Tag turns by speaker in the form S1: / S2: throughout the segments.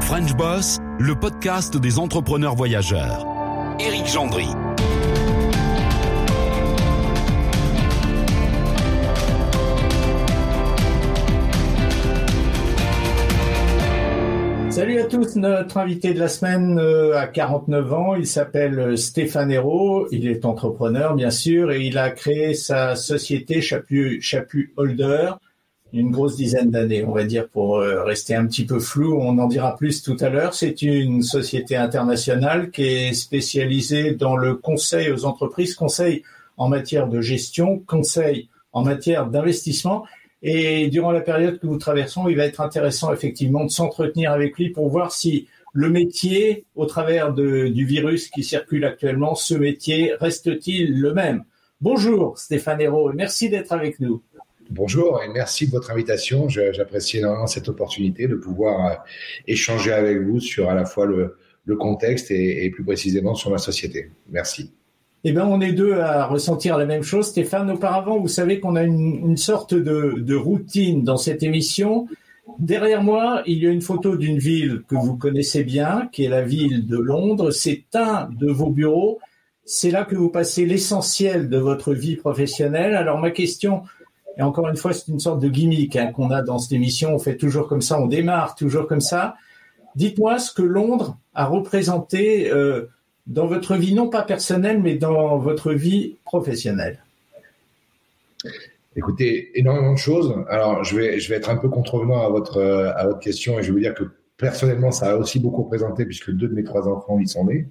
S1: French Boss, le podcast des entrepreneurs voyageurs. Éric Gendry.
S2: Salut à tous, notre invité de la semaine a 49 ans, il s'appelle Stéphane Hérault, il est entrepreneur bien sûr et il a créé sa société Chaput Holder, une grosse dizaine d'années on va dire pour rester un petit peu flou, on en dira plus tout à l'heure. C'est une société internationale qui est spécialisée dans le conseil aux entreprises, conseil en matière de gestion, conseil en matière d'investissement. Et durant la période que nous traversons, il va être intéressant effectivement de s'entretenir avec lui pour voir si le métier, au travers du virus qui circule actuellement, ce métier reste-t-il le même? Bonjour Stéphane Hérault, merci d'être avec nous.
S3: Bonjour et merci de votre invitation. J'apprécie énormément cette opportunité de pouvoir échanger avec vous sur à la fois le contexte et plus précisément sur ma société. Merci.
S2: Eh bien, on est deux à ressentir la même chose. Stéphane, auparavant, vous savez qu'on a une sorte de routine dans cette émission. Derrière moi, il y a une photo d'une ville que vous connaissez bien, qui est la ville de Londres. C'est un de vos bureaux. C'est là que vous passez l'essentiel de votre vie professionnelle. Alors, ma question, et encore une fois, c'est une sorte de gimmick qu'on a dans cette émission. On fait toujours comme ça, on démarre toujours comme ça. Dites-moi ce que Londres a représenté dans votre vie, non pas personnelle, mais dans votre vie professionnelle.
S3: Écoutez, énormément de choses. Alors, je vais être un peu contrevenant à votre question et je vais vous dire que personnellement, ça a aussi beaucoup représenté puisque 2 de mes 3 enfants y sont nés.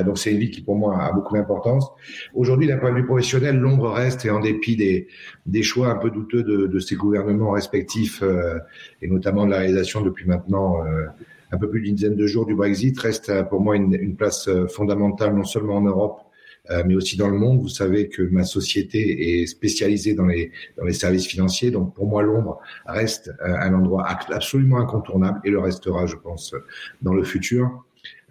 S3: Donc, c'est une vie qui, pour moi, a beaucoup d'importance. Aujourd'hui, d'un point de vue professionnel, Londres reste, et en dépit des choix un peu douteux de ses gouvernements respectifs et notamment de la réalisation depuis maintenant un peu plus d'une dizaine de jours du Brexit, reste pour moi une place fondamentale, non seulement en Europe, mais aussi dans le monde. Vous savez que ma société est spécialisée dans les services financiers. Donc, pour moi, Londres reste un endroit absolument incontournable et le restera, je pense, dans le futur.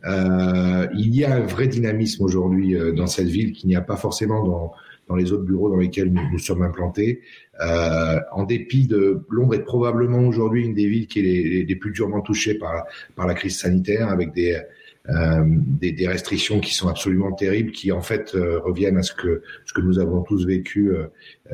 S3: Il y a un vrai dynamisme aujourd'hui dans cette ville qu'il n'y a pas forcément dans les autres bureaux dans lesquels nous sommes implantés. En dépit de Londres est probablement aujourd'hui une des villes qui est les plus durement touchées par la crise sanitaire, avec des restrictions qui sont absolument terribles, qui en fait reviennent à ce que nous avons tous vécu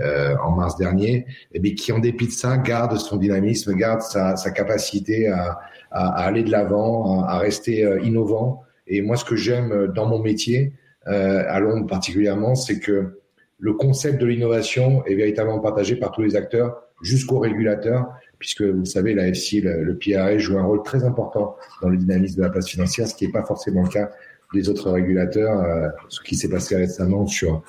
S3: en mars dernier, et bien qui en dépit de ça garde son dynamisme, garde sa capacité à aller de l'avant, à rester innovant. Et moi, ce que j'aime dans mon métier, à Londres particulièrement, c'est que le concept de l'innovation est véritablement partagé par tous les acteurs jusqu'aux régulateurs, puisque vous le savez, la FCA, le PRA joue un rôle très important dans le dynamisme de la place financière, ce qui n'est pas forcément le cas des autres régulateurs. Ce qui s'est passé récemment sur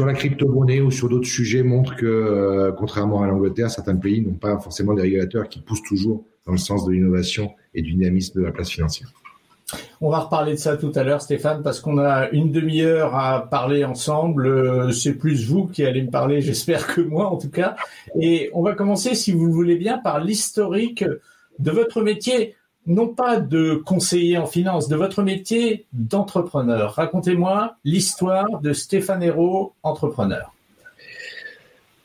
S3: la crypto-monnaie ou sur d'autres sujets montre que, contrairement à l'Angleterre, certains pays n'ont pas forcément des régulateurs qui poussent toujours dans le sens de l'innovation et du dynamisme de la place financière.
S2: On va reparler de ça tout à l'heure, Stéphane, parce qu'on a une demi-heure à parler ensemble. C'est plus vous qui allez me parler, j'espère, que moi en tout cas. Et on va commencer, si vous le voulez bien, par l'historique de votre métier, non pas de conseiller en finance, de votre métier d'entrepreneur. Racontez-moi l'histoire de Stéphane Hérault, entrepreneur.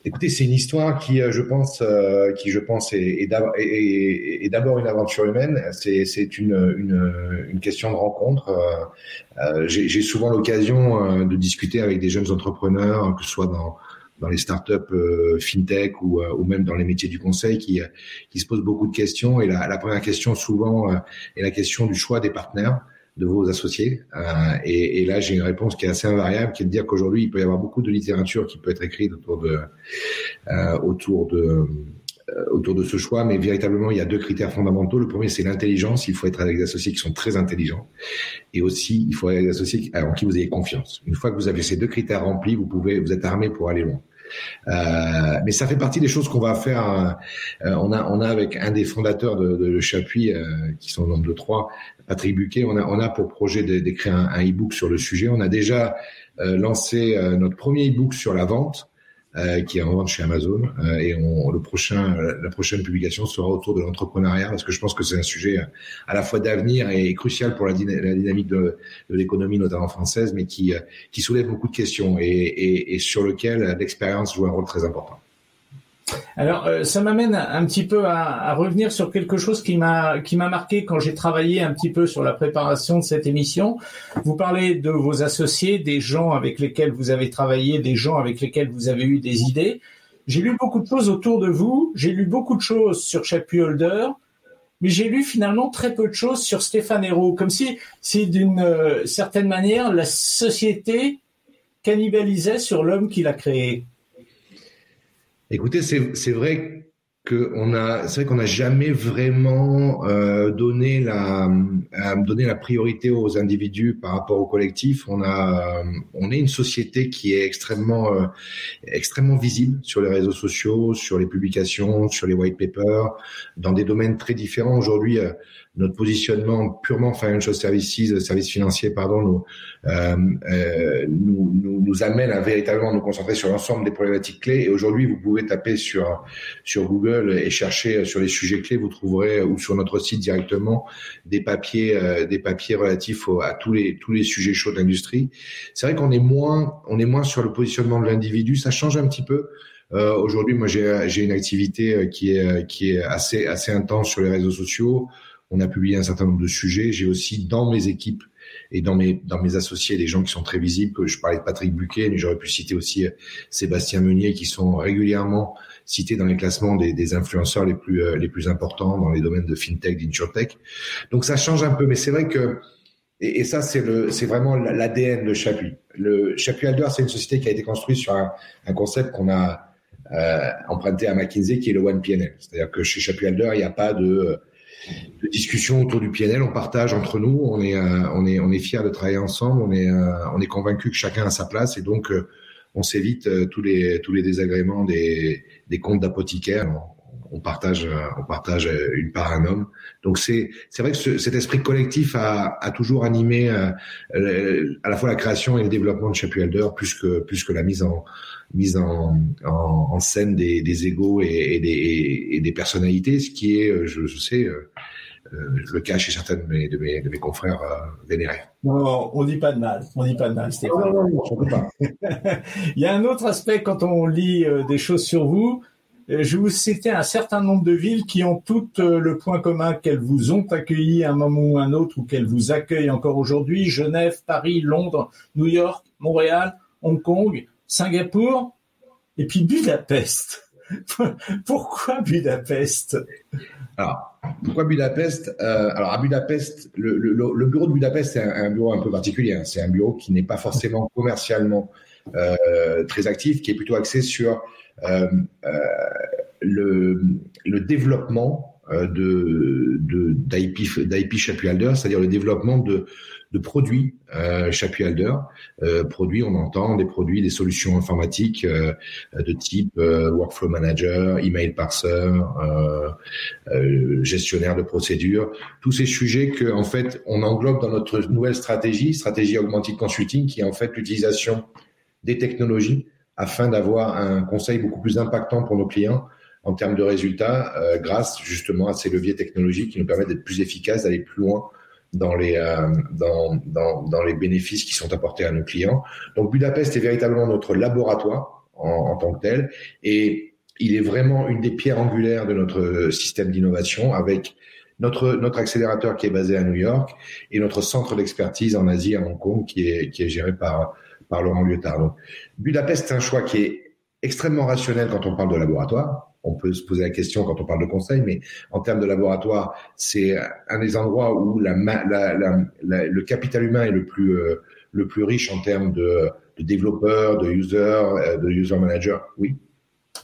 S3: Écoutez, c'est une histoire qui, je pense, est d'abord une aventure humaine. C'est une question de rencontre. J'ai souvent l'occasion de discuter avec des jeunes entrepreneurs, que ce soit dans les startups fintech ou même dans les métiers du conseil, qui se posent beaucoup de questions. Et la première question souvent est la question du choix des partenaires, de vos associés. Et là, j'ai une réponse qui est assez invariable, qui est de dire qu'aujourd'hui, il peut y avoir beaucoup de littérature qui peut être écrite autour de ce choix, mais véritablement, il y a 2 critères fondamentaux. Le premier, c'est l'intelligence. Il faut être avec des associés qui sont très intelligents. Et aussi, il faut être avec des associés en qui vous ayez confiance. Une fois que vous avez ces 2 critères remplis, vous êtes armé pour aller loin. Mais ça fait partie des choses qu'on va faire. On a avec un des fondateurs de Chaput, qui sont au nombre de 3, Patrick Buquet, on a pour projet d'écrire un e-book sur le sujet. On a déjà lancé notre premier e-book sur la vente, qui est en vente chez Amazon, et la prochaine publication sera autour de l'entrepreneuriat, parce que je pense que c'est un sujet à la fois d'avenir et crucial pour la dynamique de l'économie, notamment française, mais qui soulève beaucoup de questions et sur lequel l'expérience joue un rôle très important.
S2: Alors, ça m'amène un petit peu à revenir sur quelque chose qui m'a marqué quand j'ai travaillé un petit peu sur la préparation de cette émission. Vous parlez de vos associés, des gens avec lesquels vous avez travaillé, des gens avec lesquels vous avez eu des idées. J'ai lu beaucoup de choses autour de vous, j'ai lu beaucoup de choses sur Chapuis Holder, mais j'ai lu finalement très peu de choses sur Stéphane Hérault, comme si d'une certaine manière, la société cannibalisait sur l'homme qui l'a créé.
S3: Écoutez, c'est vrai qu'on n'a jamais vraiment donné la priorité aux individus par rapport au collectif. On est une société qui est extrêmement visible sur les réseaux sociaux, sur les publications, sur les white papers, dans des domaines très différents. Aujourd'hui, notre positionnement purement financial services financiers, nous amène à véritablement nous concentrer sur l'ensemble des problématiques clés. Et aujourd'hui, vous pouvez taper sur Google et chercher sur les sujets clés, vous trouverez, ou sur notre site directement, des papiers relatifs à tous les sujets chauds de l'industrie. C'est vrai qu'on est moins sur le positionnement de l'individu. Ça change un petit peu. Aujourd'hui, moi, j'ai une activité qui est assez intense sur les réseaux sociaux. On a publié un certain nombre de sujets. J'ai aussi dans mes équipes et dans mes associés des gens qui sont très visibles. Je parlais de Patrick Buquet, mais j'aurais pu citer aussi Sébastien Meunier, qui sont régulièrement cités dans les classements des influenceurs les plus importants dans les domaines de fintech, d'insurtech. Donc ça change un peu, mais c'est vrai que et ça c'est vraiment l'ADN de Chapuis. Le Chapuis Holder, c'est une société qui a été construite sur un concept qu'on a emprunté à McKinsey, qui est le One PNL. C'est-à-dire que chez Chapuis Holder, il n'y a pas de discussion autour du PNL, on partage entre nous, on est fiers de travailler ensemble, on est convaincus que chacun a sa place et donc on s'évite tous les désagréments des comptes d'apothicaire. On partage une part à un homme. Donc c'est vrai que cet esprit collectif a toujours animé à la fois la création et le développement de Chapuis Holder plus que la mise en scène des égos et des personnalités, ce qui est, je sais, le cas chez certains de mes confrères vénérés.
S2: Non, on dit pas de mal, Stéphane.
S3: Non, surtout pas.
S2: Il y a un autre aspect quand on lit des choses sur vous. Je vous citais un certain nombre de villes qui ont toutes le point commun qu'elles vous ont accueilli à un moment ou un autre ou qu'elles vous accueillent encore aujourd'hui. Genève, Paris, Londres, New York, Montréal, Hong Kong, Singapour et puis Budapest. Pourquoi Budapest ?
S3: Alors, pourquoi Budapest ? Alors, à Budapest, le bureau de Budapest, c'est un bureau un peu particulier. C'est un bureau qui n'est pas forcément commercialement très actif, qui est plutôt axé sur le développement d'IP Chapuis Holder, c'est-à-dire le développement de produits Chapuis Holder. Produits, on entend des produits, des solutions informatiques de type workflow manager, email parser, gestionnaire de procédures, tous ces sujets que en fait on englobe dans notre nouvelle stratégie Augmented Consulting, qui est en fait l'utilisation des technologies afin d'avoir un conseil beaucoup plus impactant pour nos clients en termes de résultats, grâce justement à ces leviers technologiques qui nous permettent d'être plus efficaces, d'aller plus loin dans les bénéfices qui sont apportés à nos clients. Donc Budapest est véritablement notre laboratoire en tant que tel, et il est vraiment une des pierres angulaires de notre système d'innovation, avec notre accélérateur qui est basé à New York et notre centre d'expertise en Asie, à Hong Kong, qui est géré par Laurent Lyotard. Donc, Budapest, c'est un choix qui est extrêmement rationnel quand on parle de laboratoire. On peut se poser la question quand on parle de conseil, mais en termes de laboratoire, c'est un des endroits où le capital humain est le plus riche en termes de développeurs, de user managers. Oui.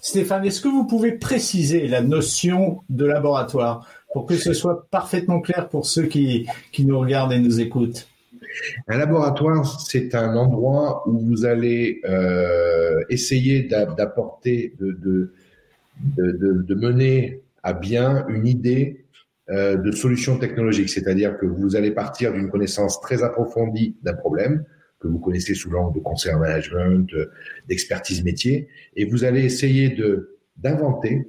S2: Stéphane, est-ce que vous pouvez préciser la notion de laboratoire pour que ce soit parfaitement clair pour ceux qui nous regardent et nous écoutent?
S3: Un laboratoire, c'est un endroit où vous allez essayer d'apporter, de mener à bien une idée de solution technologique. C'est-à-dire que vous allez partir d'une connaissance très approfondie d'un problème que vous connaissez sous l'angle de conseil en management, d'expertise métier, et vous allez essayer d'inventer,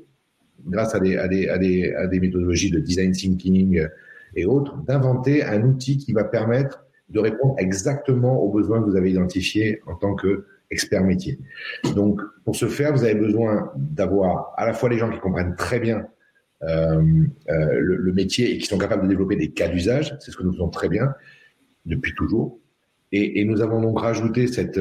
S3: grâce à des méthodologies de design thinking et autres, d'inventer un outil qui va permettre de répondre exactement aux besoins que vous avez identifiés en tant que experts métiers. Donc, pour ce faire, vous avez besoin d'avoir à la fois les gens qui comprennent très bien le métier et qui sont capables de développer des cas d'usage. C'est ce que nous faisons très bien depuis toujours. Et nous avons donc rajouté cette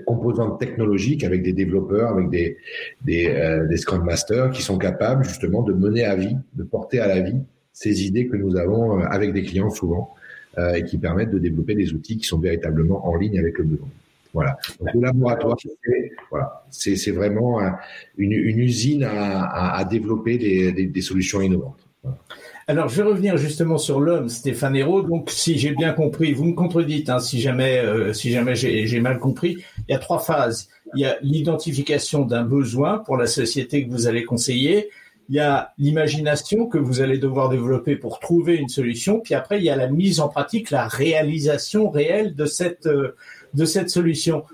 S3: composante technologique avec des développeurs, avec des Scrum Masters qui sont capables justement de mener à vie, de porter à la vie ces idées que nous avons avec des clients souvent et qui permettent de développer des outils qui sont véritablement en ligne avec le besoin. Voilà. Donc, le laboratoire, c'est vraiment une usine à développer des solutions innovantes. Voilà.
S2: Alors, je vais revenir justement sur l'homme, Stéphane Hérault. Donc, si j'ai bien compris, vous me contredites, hein, si jamais j'ai mal compris, il y a 3 phases. Il y a l'identification d'un besoin pour la société que vous allez conseiller. Il y a l'imagination que vous allez devoir développer pour trouver une solution. Puis après, il y a la mise en pratique, la réalisation réelle de cette solution.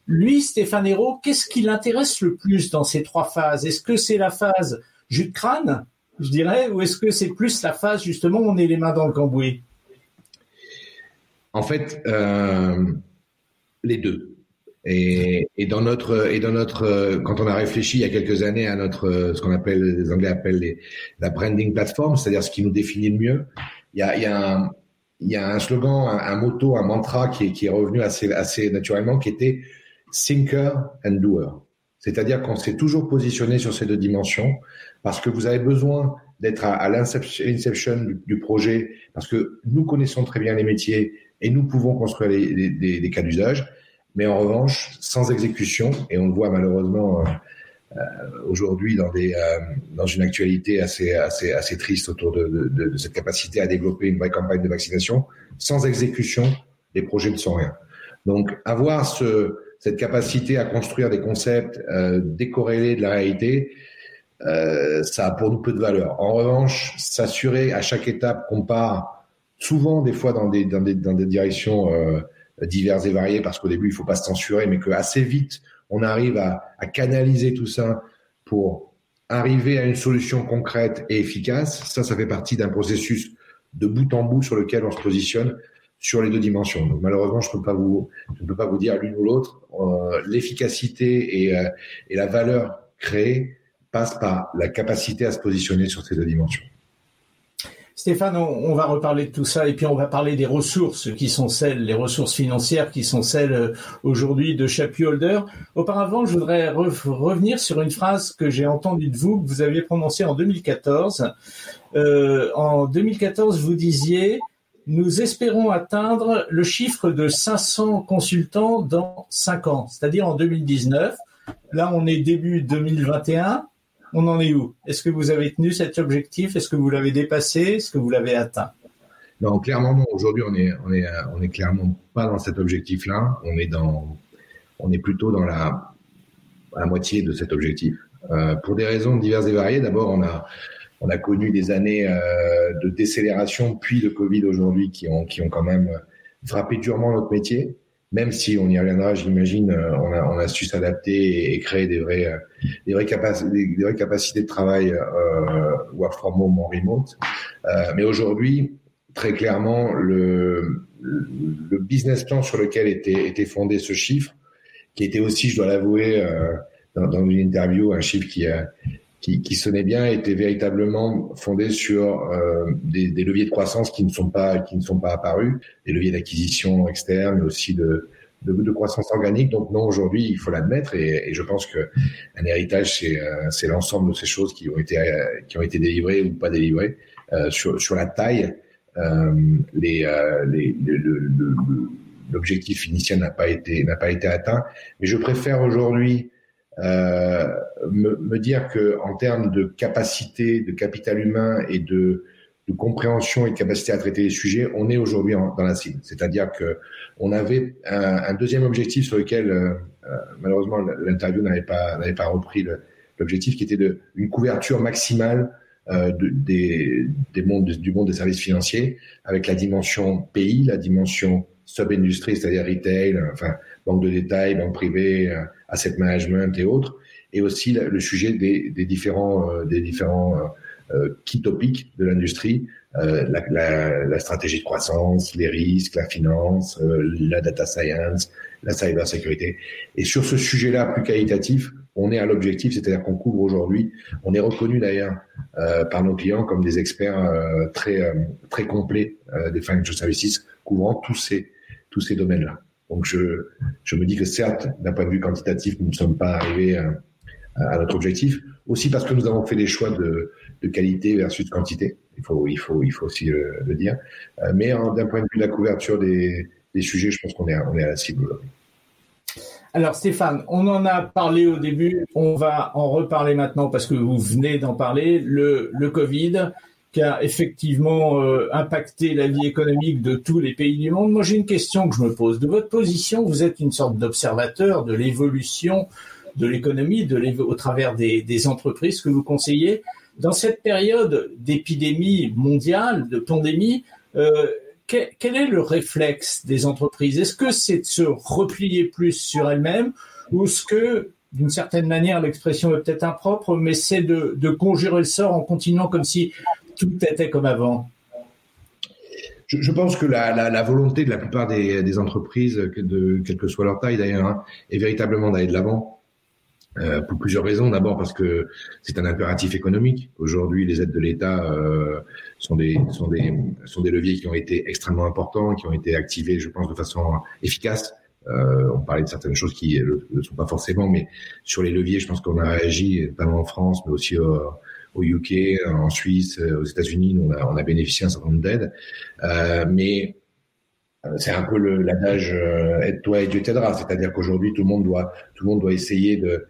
S2: Lui, Stéphane Hérault, qu'est-ce qui l'intéresse le plus dans ces 3 phases? Est-ce que c'est la phase jus de crâne, je dirais, ou est-ce que c'est plus la phase, justement, où on est les mains dans le cambouis?
S3: En fait, les deux. Et dans notre, quand on a réfléchi il y a quelques années à notre, ce qu'on appelle, les Anglais appellent la branding platform, c'est-à-dire ce qui nous définit le mieux, il y a un slogan, un motto, un mantra qui est revenu assez naturellement, qui était thinker and doer. C'est-à-dire qu'on s'est toujours positionné sur ces 2 dimensions parce que vous avez besoin d'être à l'inception du projet parce que nous connaissons très bien les métiers et nous pouvons construire des cas d'usage. Mais en revanche, sans exécution, et on le voit malheureusement aujourd'hui dans une actualité assez triste autour de cette capacité à développer une vraie campagne de vaccination, sans exécution, les projets ne sont rien. Donc, avoir cette capacité à construire des concepts décorrélés de la réalité, ça a pour nous peu de valeur. En revanche, s'assurer à chaque étape qu'on part souvent des fois dans des directions diverses et variées, parce qu'au début il faut pas se censurer, mais que assez vite on arrive à canaliser tout ça pour arriver à une solution concrète et efficace. Ça fait partie d'un processus de bout en bout sur lequel on se positionne sur les 2 dimensions. Donc malheureusement, je ne peux pas vous dire l'une ou l'autre. L'efficacité et la valeur créée passent par la capacité à se positionner sur ces 2 dimensions.
S2: Stéphane, on va reparler de tout ça et puis on va parler des ressources qui sont les ressources financières qui sont celles aujourd'hui de Chapuis Holder. Auparavant, je voudrais revenir sur une phrase que j'ai entendue de vous, que vous aviez prononcée en 2014. En 2014, vous disiez « Nous espérons atteindre le chiffre de 500 consultants dans 5 ans », c'est-à-dire en 2019. Là, on est début 2021. On en est où? Est-ce que vous avez tenu cet objectif? Est-ce que vous l'avez dépassé? Est-ce que vous l'avez atteint?
S3: Non, clairement non. Aujourd'hui, on est clairement pas dans cet objectif-là. On est plutôt dans la moitié de cet objectif. Pour des raisons diverses et variées. D'abord, on a connu des années de décélération, puis de Covid aujourd'hui, qui ont quand même frappé durement notre métier. Même si on y reviendra, j'imagine, on a su s'adapter et créer des vraies capacités de travail work from home en remote. Mais aujourd'hui, très clairement, le business plan sur lequel était fondé ce chiffre, qui était aussi, je dois l'avouer, dans une interview, un chiffre qui sonnait bien, était véritablement fondé sur des leviers de croissance qui ne sont pas apparus, des leviers d'acquisition externe, mais aussi de croissance organique. Donc non, aujourd'hui, il faut l'admettre, et je pense que un héritage, c'est l'ensemble de ces choses qui ont été délivrées ou pas délivrées. Sur la taille, l'objectif initial n'a pas été atteint, mais je préfère aujourd'hui me dire que en termes de capacité, de capital humain et de compréhension et de capacité à traiter les sujets, on est aujourd'hui dans la cible. C'est-à-dire que on avait un deuxième objectif sur lequel malheureusement l'interview n'avait pas repris l'objectif, qui était une couverture maximale du monde des services financiers, avec la dimension pays, la dimension sub-industrie, c'est-à-dire retail, enfin banque de détail, banque privée, asset management et autres, et aussi le sujet des différents key topics de l'industrie, la stratégie de croissance, les risques, la finance, la data science, la cybersécurité. Et sur ce sujet-là plus qualitatif, on est à l'objectif, c'est-à-dire qu'on couvre aujourd'hui, on est reconnu d'ailleurs par nos clients comme des experts très complets des financial services, couvrant tous ces domaines-là. Donc je me dis que certes, d'un point de vue quantitatif, nous ne sommes pas arrivés à notre objectif, aussi parce que nous avons fait des choix de qualité versus quantité. Il faut aussi le dire. Mais d'un point de vue de la couverture des sujets, je pense qu'on est à la cible aujourd'hui.
S2: Alors Stéphane, on en a parlé au début, on va en reparler maintenant parce que vous venez d'en parler, le Covid qui a effectivement impacté la vie économique de tous les pays du monde. Moi j'ai une question que je me pose. De votre position, vous êtes une sorte d'observateur de l'évolution de l'économie au travers des entreprises que vous conseillez. Dans cette période d'épidémie mondiale, de pandémie, quel est le réflexe des entreprises? Est-ce que c'est de se replier plus sur elles-mêmes ou est-ce que, d'une certaine manière, l'expression est peut-être impropre, mais c'est de conjurer le sort en continuant comme si tout était comme avant?
S3: Je pense que la volonté de la plupart des entreprises, quelle que soit leur taille d'ailleurs, est véritablement d'aller de l'avant. Pour plusieurs raisons. D'abord parce que c'est un impératif économique. Aujourd'hui, les aides de l'État sont des leviers qui ont été extrêmement importants, qui ont été activés, je pense, de façon efficace. On parlait de certaines choses qui ne sont pas forcément, mais sur les leviers, je pense qu'on a réagi, notamment en France, mais aussi au UK, en Suisse, aux États-Unis. On a bénéficié d'un certain nombre d'aides, mais c'est un peu l'adage aide-toi et Dieu t'aidera, c'est-à-dire qu'aujourd'hui tout le monde doit essayer de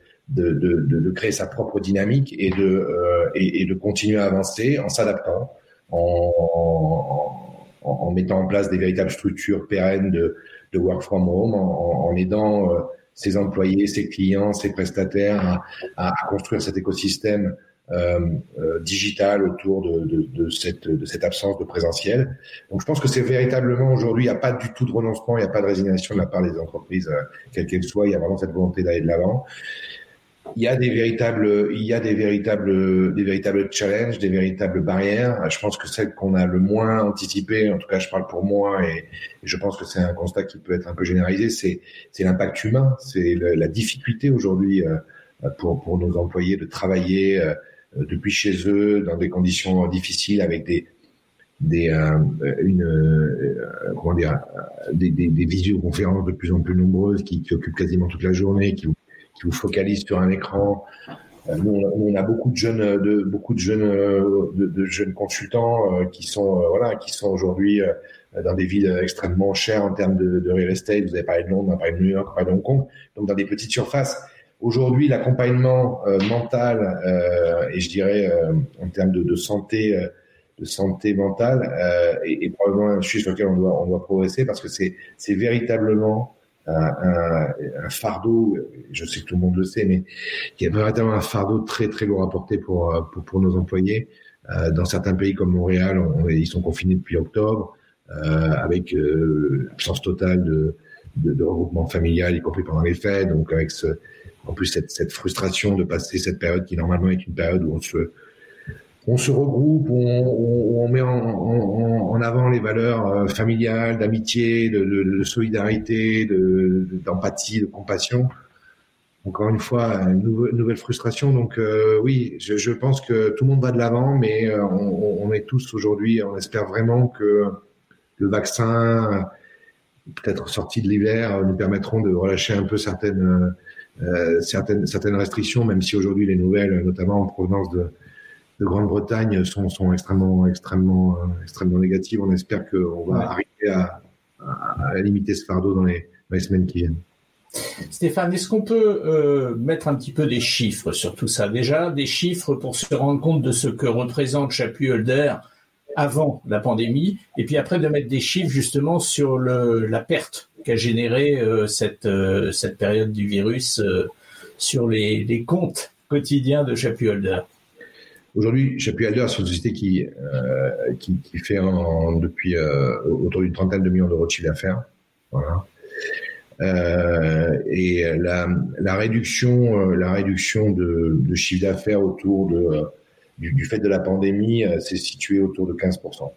S3: créer sa propre dynamique et de continuer à avancer en s'adaptant, en mettant en place des véritables structures pérennes de work from home, en aidant ses employés, ses clients, ses prestataires à construire cet écosystème digital autour de cette absence de présentiel. Donc je pense que c'est véritablement aujourd'hui, il n'y a pas du tout de renoncement, il n'y a pas de résignation de la part des entreprises, quelles qu'elles soient, il y a vraiment cette volonté d'aller de l'avant. Il y a des véritables challenges, des véritables barrières. Je pense que celle qu'on a le moins anticipée, en tout cas je parle pour moi et je pense que c'est un constat qui peut être un peu généralisé, c'est l'impact humain, c'est la difficulté aujourd'hui pour nos employés de travailler depuis chez eux dans des conditions difficiles avec des visioconférences de plus en plus nombreuses qui occupent quasiment toute la journée, qui vous focalisent sur un écran. Nous, on a beaucoup de jeunes consultants qui sont aujourd'hui dans des villes extrêmement chères en termes de real estate. Vous avez parlé de Londres, on a parlé de New York, on a parlé de Hong Kong, donc dans des petites surfaces. Aujourd'hui, l'accompagnement mental et je dirais en termes de santé mentale est probablement un sujet sur lequel on doit progresser parce que c'est véritablement un fardeau. Je sais que tout le monde le sait, mais il y a véritablement un fardeau très très lourd à porter pour nos employés. Dans certains pays comme Montréal, ils sont confinés depuis octobre avec l'absence totale de regroupement familial, y compris pendant les fêtes. Donc avec en plus cette frustration de passer cette période qui normalement est une période où on se regroupe, où on met en avant les valeurs familiales, d'amitié, de solidarité, d'empathie, de compassion. Encore une fois, une nouvelle frustration. Donc oui, je pense que tout le monde va de l'avant, mais on est tous aujourd'hui, on espère vraiment que le vaccin, peut-être sorti de l'hiver, nous permettront de relâcher un peu certaines restrictions, même si aujourd'hui les nouvelles, notamment en provenance de Grande-Bretagne, sont extrêmement négatives. On espère qu'on va arriver à limiter ce fardeau dans les semaines qui viennent.
S2: Stéphane, est-ce qu'on peut mettre un petit peu des chiffres sur tout ça? Déjà, des chiffres pour se rendre compte de ce que représente Chapuis Holder avant la pandémie, et puis après de mettre des chiffres justement sur la perte qu'a généré cette période du virus sur les comptes quotidiens de Chapuis Holder.
S3: Aujourd'hui, Chapuis Holder, c'est une société qui fait depuis autour d'une trentaine de millions d'euros de chiffre d'affaires. Voilà. Et la réduction de chiffre d'affaires autour du fait de la pandémie, s'est situé autour de 15%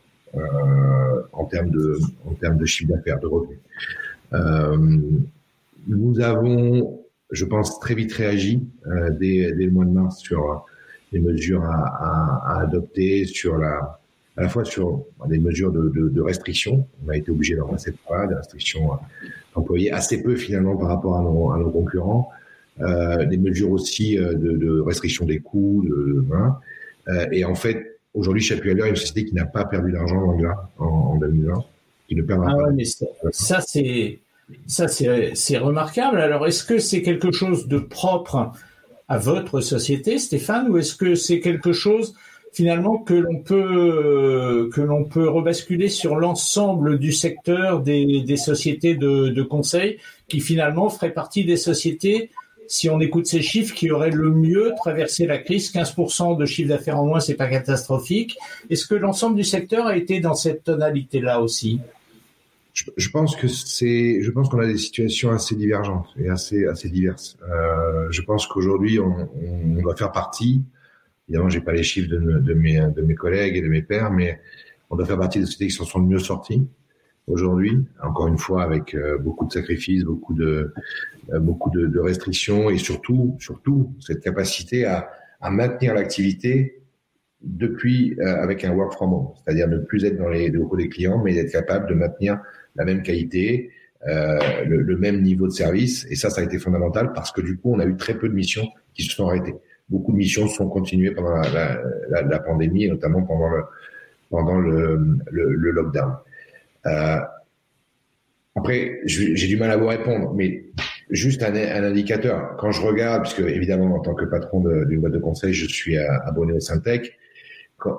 S3: en termes de chiffre d'affaires, de revenus. Nous avons, je pense, très vite réagi dès le mois de mars sur les mesures à adopter, à la fois sur des mesures de restriction. On a été obligé d'en passer par là, des restrictions employées assez peu finalement par rapport à nos concurrents. Des mesures aussi de restriction des coûts, et en fait, aujourd'hui, Chapuis Helder est une société qui n'a pas perdu d'argent en 2020, qui ne perdra pas.
S2: Ouais, mais ça c'est remarquable. Alors, est-ce que c'est quelque chose de propre à votre société, Stéphane, ou est-ce que c'est quelque chose finalement que l'on peut rebasculer sur l'ensemble du secteur des sociétés de conseil qui finalement feraient partie des sociétés, si on écoute ces chiffres, qui auraient le mieux traversé la crise? 15% de chiffre d'affaires en moins, c'est pas catastrophique. Est-ce que l'ensemble du secteur a été dans cette tonalité-là aussi?
S3: Je pense qu'on a des situations assez divergentes et assez diverses. Je pense qu'aujourd'hui, on doit faire partie. Évidemment, j'ai pas les chiffres de mes collègues et de mes pairs, mais on doit faire partie des sociétés qui s'en sont le mieux sorties aujourd'hui. Encore une fois, avec beaucoup de sacrifices, beaucoup de restrictions et surtout cette capacité à maintenir l'activité depuis avec un work from home, c'est-à-dire ne plus être dans les locaux des clients, mais d'être capable de maintenir la même qualité, le même niveau de service. Et ça a été fondamental parce que du coup, on a eu très peu de missions qui se sont arrêtées. Beaucoup de missions sont continuées pendant la pandémie, et notamment pendant le lockdown. Après, j'ai du mal à vous répondre, mais juste un indicateur. Quand je regarde, puisque évidemment, en tant que patron d'une boîte de conseil, je suis abonné au Syntec,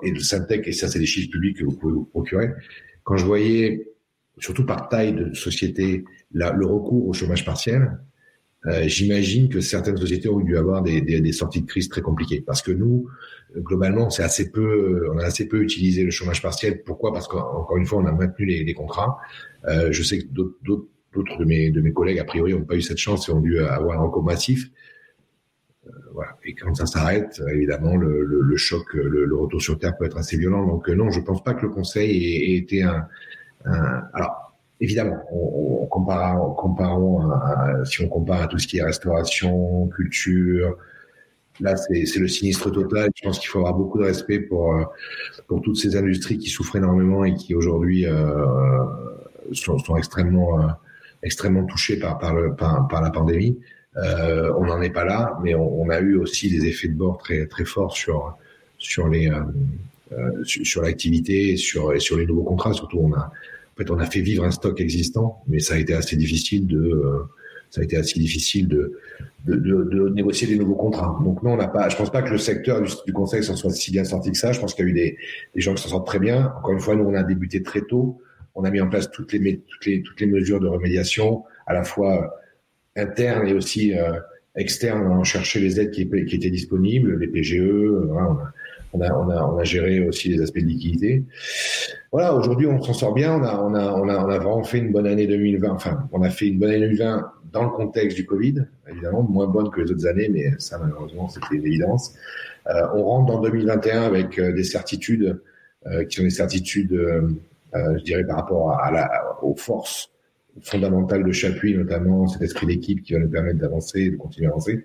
S3: et le Syntec, et ça, c'est des chiffres publics que vous pouvez vous procurer. Quand je voyais, surtout par taille de société, le recours au chômage partiel, j'imagine que certaines sociétés ont dû avoir des sorties de crise très compliquées. Parce que nous, globalement, on a assez peu utilisé le chômage partiel. Pourquoi? Parce qu'encore une fois, on a maintenu les contrats. Je sais que d'autres de mes collègues, a priori, n'ont pas eu cette chance et ont dû avoir un recours massif. Voilà. Et quand ça s'arrête, évidemment, le choc, le retour sur terre peut être assez violent. Donc non, je pense pas que le conseil ait été alors, évidemment, si on compare à tout ce qui est restauration, culture, là, c'est le sinistre total. Je pense qu'il faut avoir beaucoup de respect pour toutes ces industries qui souffrent énormément et qui aujourd'hui sont extrêmement touchées par la pandémie. On n'en est pas là, mais on a eu aussi des effets de bord très très forts sur l'activité et sur les nouveaux contrats. Surtout, on a fait vivre un stock existant, mais ça a été assez difficile de négocier des nouveaux contrats. Donc non, je pense pas que le secteur du conseil s'en soit si bien sorti que ça. Je pense qu'il y a eu des gens qui s'en sortent très bien. Encore une fois, nous, on a débuté très tôt. On a mis en place toutes les mesures de remédiation, à la fois internes et aussi externes. On a cherché les aides qui étaient disponibles, les PGE. Voilà, on a géré aussi les aspects de liquidité. Voilà, aujourd'hui, on s'en sort bien. On a vraiment fait une bonne année 2020. Enfin, on a fait une bonne année 2020 dans le contexte du Covid, évidemment, moins bonne que les autres années, mais ça, malheureusement, c'était une évidence. On rentre dans 2021 avec des certitudes qui sont des certitudes, je dirais, par rapport aux forces fondamentales de Chapuis, notamment cet esprit d'équipe qui va nous permettre d'avancer, de continuer à avancer.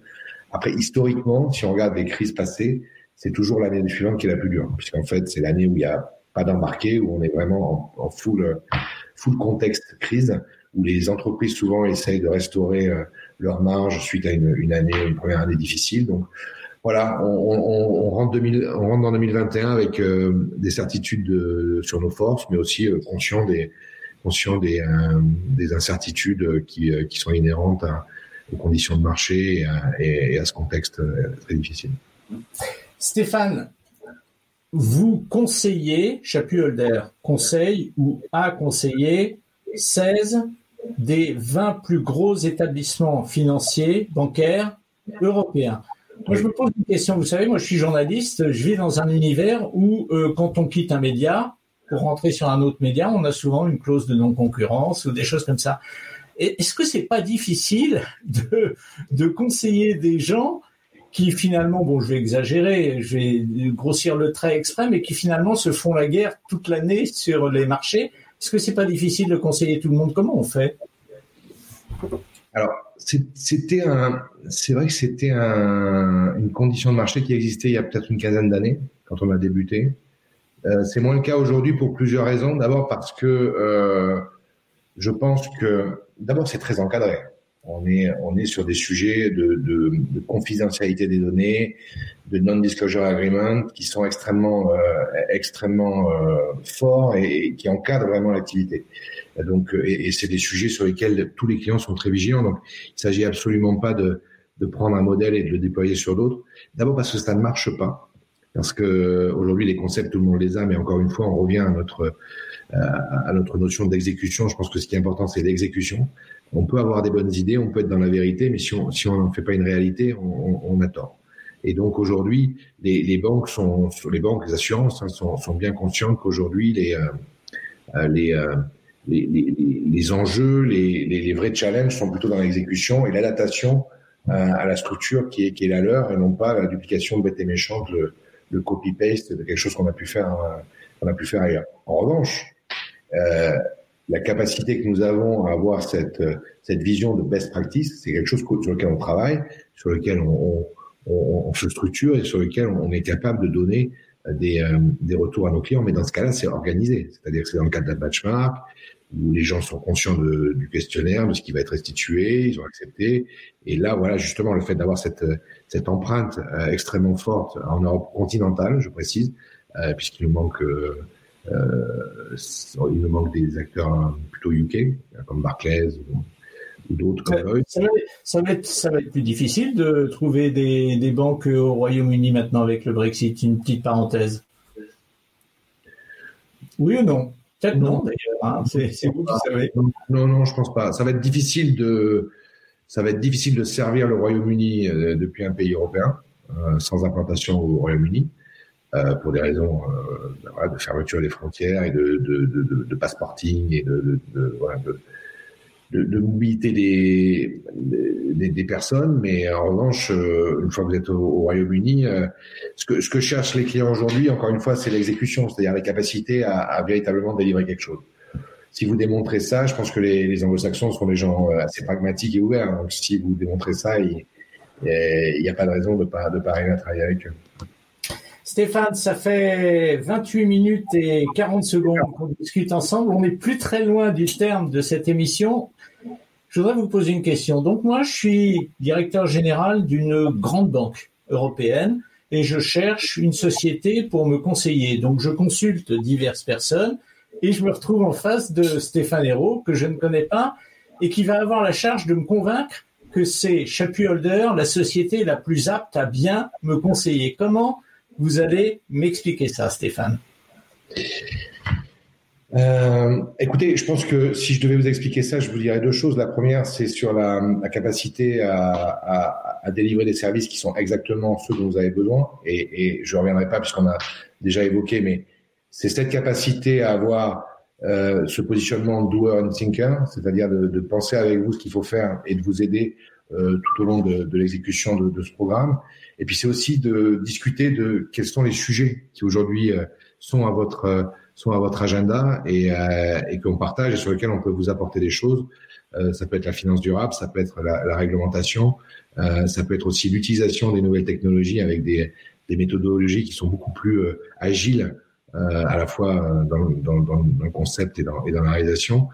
S3: Après, historiquement, si on regarde les crises passées, c'est toujours l'année suivante qui est la plus dure, puisqu'en fait, c'est l'année où il n'y a pas d'embarqué, où on est vraiment en full contexte crise, où les entreprises souvent essayent de restaurer leur marge suite à une première année difficile. Donc voilà, on rentre dans 2021 avec des certitudes sur nos forces, mais aussi conscient des incertitudes qui sont inhérentes aux conditions de marché et à ce contexte très difficile.
S2: Stéphane, vous conseillez, Chapuis Helder conseille ou a conseillé 16 des 20 plus gros établissements financiers, bancaires, européens. Moi, je me pose une question. Vous savez, moi, je suis journaliste. Je vis dans un univers où, quand on quitte un média, pour rentrer sur un autre média, on a souvent une clause de non-concurrence ou des choses comme ça. Et est-ce que c'est pas difficile de conseiller des gens qui finalement, bon, je vais exagérer, je vais grossir le trait extrême, mais qui finalement se font la guerre toute l'année sur les marchés. Est-ce que c'est pas difficile de conseiller tout le monde? Comment on fait?
S3: Alors, c'est vrai que c'était une condition de marché qui existait il y a peut-être une quinzaine d'années, quand on a débuté. C'est moins le cas aujourd'hui pour plusieurs raisons. D'abord parce que je pense que d'abord c'est très encadré. On est sur des sujets de confidentialité des données, de non-disclosure agreement qui sont extrêmement forts et qui encadrent vraiment l'activité. Donc, et c'est des sujets sur lesquels tous les clients sont très vigilants. Donc, il s'agit absolument pas de prendre un modèle et de le déployer sur d'autres. D'abord parce que ça ne marche pas. Parce que aujourd'hui les concepts tout le monde les a, mais encore une fois on revient à notre notion d'exécution. Je pense que ce qui est important c'est l'exécution. On peut avoir des bonnes idées, on peut être dans la vérité, mais si on n'en fait pas une réalité, on a tort. Et donc aujourd'hui les banques, les assurances sont bien conscientes qu'aujourd'hui les enjeux, les vrais challenges sont plutôt dans l'exécution et l'adaptation à la structure qui est la leur et non pas la duplication bête et méchante, le copy-paste de quelque chose qu'on a pu faire ailleurs. En revanche, la capacité que nous avons à avoir cette vision de best practice, c'est quelque chose sur lequel on travaille, sur lequel on se structure et sur lequel on est capable de donner des retours à nos clients. Mais dans ce cas-là, c'est organisé. C'est-à-dire que c'est dans le cadre d'un benchmark où les gens sont conscients du questionnaire, de ce qui va être restitué, ils ont accepté. Et là, voilà, justement, le fait d'avoir cette empreinte extrêmement forte en Europe continentale, je précise, puisqu'il nous manque des acteurs plutôt UK, comme Barclays ou d'autres comme Lloyds.
S2: Ça va être plus difficile de trouver des banques au Royaume-Uni maintenant avec le Brexit. Une petite parenthèse. Oui ou non? Peut-être non d'ailleurs. Hein. C'est vous qui savez.
S3: Non, je pense pas. Ça va être difficile de servir le Royaume-Uni depuis un pays européen sans implantation au Royaume-Uni pour des raisons de fermeture des frontières et de passeporting et de mobilité des personnes. Mais en revanche, une fois que vous êtes au Royaume-Uni, ce que cherchent les clients aujourd'hui, encore une fois, c'est l'exécution, c'est-à-dire la capacité à véritablement délivrer quelque chose. Si vous démontrez ça, je pense que les anglo-saxons seront des gens assez pragmatiques et ouverts. Donc, si vous démontrez ça, il n'y a pas de raison de pas arriver à travailler avec eux.
S2: Stéphane, ça fait 28 minutes et 40 secondes qu'on discute ensemble. On n'est plus très loin du terme de cette émission. Je voudrais vous poser une question. Donc, moi, je suis directeur général d'une grande banque européenne et je cherche une société pour me conseiller. Donc, je consulte diverses personnes et je me retrouve en face de Stéphane Hérault, que je ne connais pas, et qui va avoir la charge de me convaincre que c'est Chapuis Holder, la société la plus apte à bien me conseiller. Comment vous allez m'expliquer ça, Stéphane?
S3: Écoutez, je pense que si je devais vous expliquer ça, je vous dirais deux choses. La première, c'est sur la capacité à délivrer des services qui sont exactement ceux dont vous avez besoin. Et je ne reviendrai pas puisqu'on a déjà évoqué, mais c'est cette capacité à avoir ce positionnement doer and thinker, c'est-à-dire de penser avec vous ce qu'il faut faire et de vous aider tout au long de l'exécution de ce programme. Et puis c'est aussi de discuter de quels sont les sujets qui aujourd'hui sont à votre agenda et qu'on partage et sur lesquels on peut vous apporter des choses. Ça peut être la finance durable, ça peut être la réglementation, ça peut être aussi l'utilisation des nouvelles technologies avec des méthodologies qui sont beaucoup plus agiles à la fois dans le concept et dans la réalisation.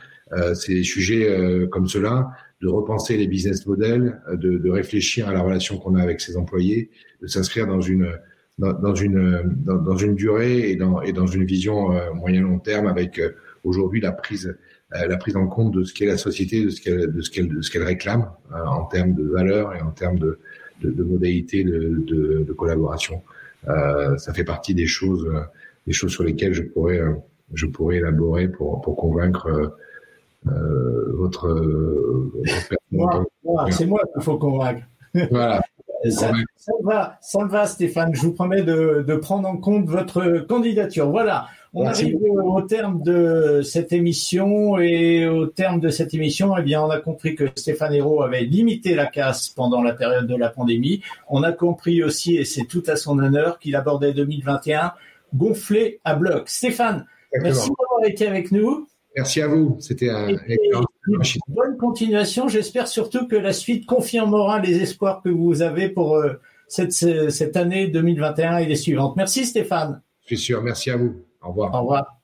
S3: C'est des sujets comme cela, de repenser les business models, de réfléchir à la relation qu'on a avec ses employés, de s'inscrire dans une durée et dans une vision moyen-long terme avec aujourd'hui la prise en compte de ce qu'est la société, de ce qu'elle réclame en termes de valeurs et en termes de modalités de collaboration. Ça fait partie des choses sur lesquelles je pourrais élaborer pour convaincre votre
S2: c'est moi qu'il faut convaincre.
S3: Voilà.
S2: Ça me va, Stéphane. Je vous promets de prendre en compte votre candidature. Voilà. On arrive au terme de cette émission et au terme de cette émission, eh bien, on a compris que Stéphane Hérault avait limité la casse pendant la période de la pandémie. On a compris aussi, et c'est tout à son honneur, qu'il abordait 2021 gonflé à bloc. Stéphane, merci d'avoir été avec nous.
S3: Merci à vous. C'était
S2: bonne continuation. J'espère surtout que la suite confirmera les espoirs que vous avez pour cette année 2021 et les suivantes. Merci Stéphane.
S3: Je suis sûr. Merci à vous. Au revoir.
S2: Au revoir.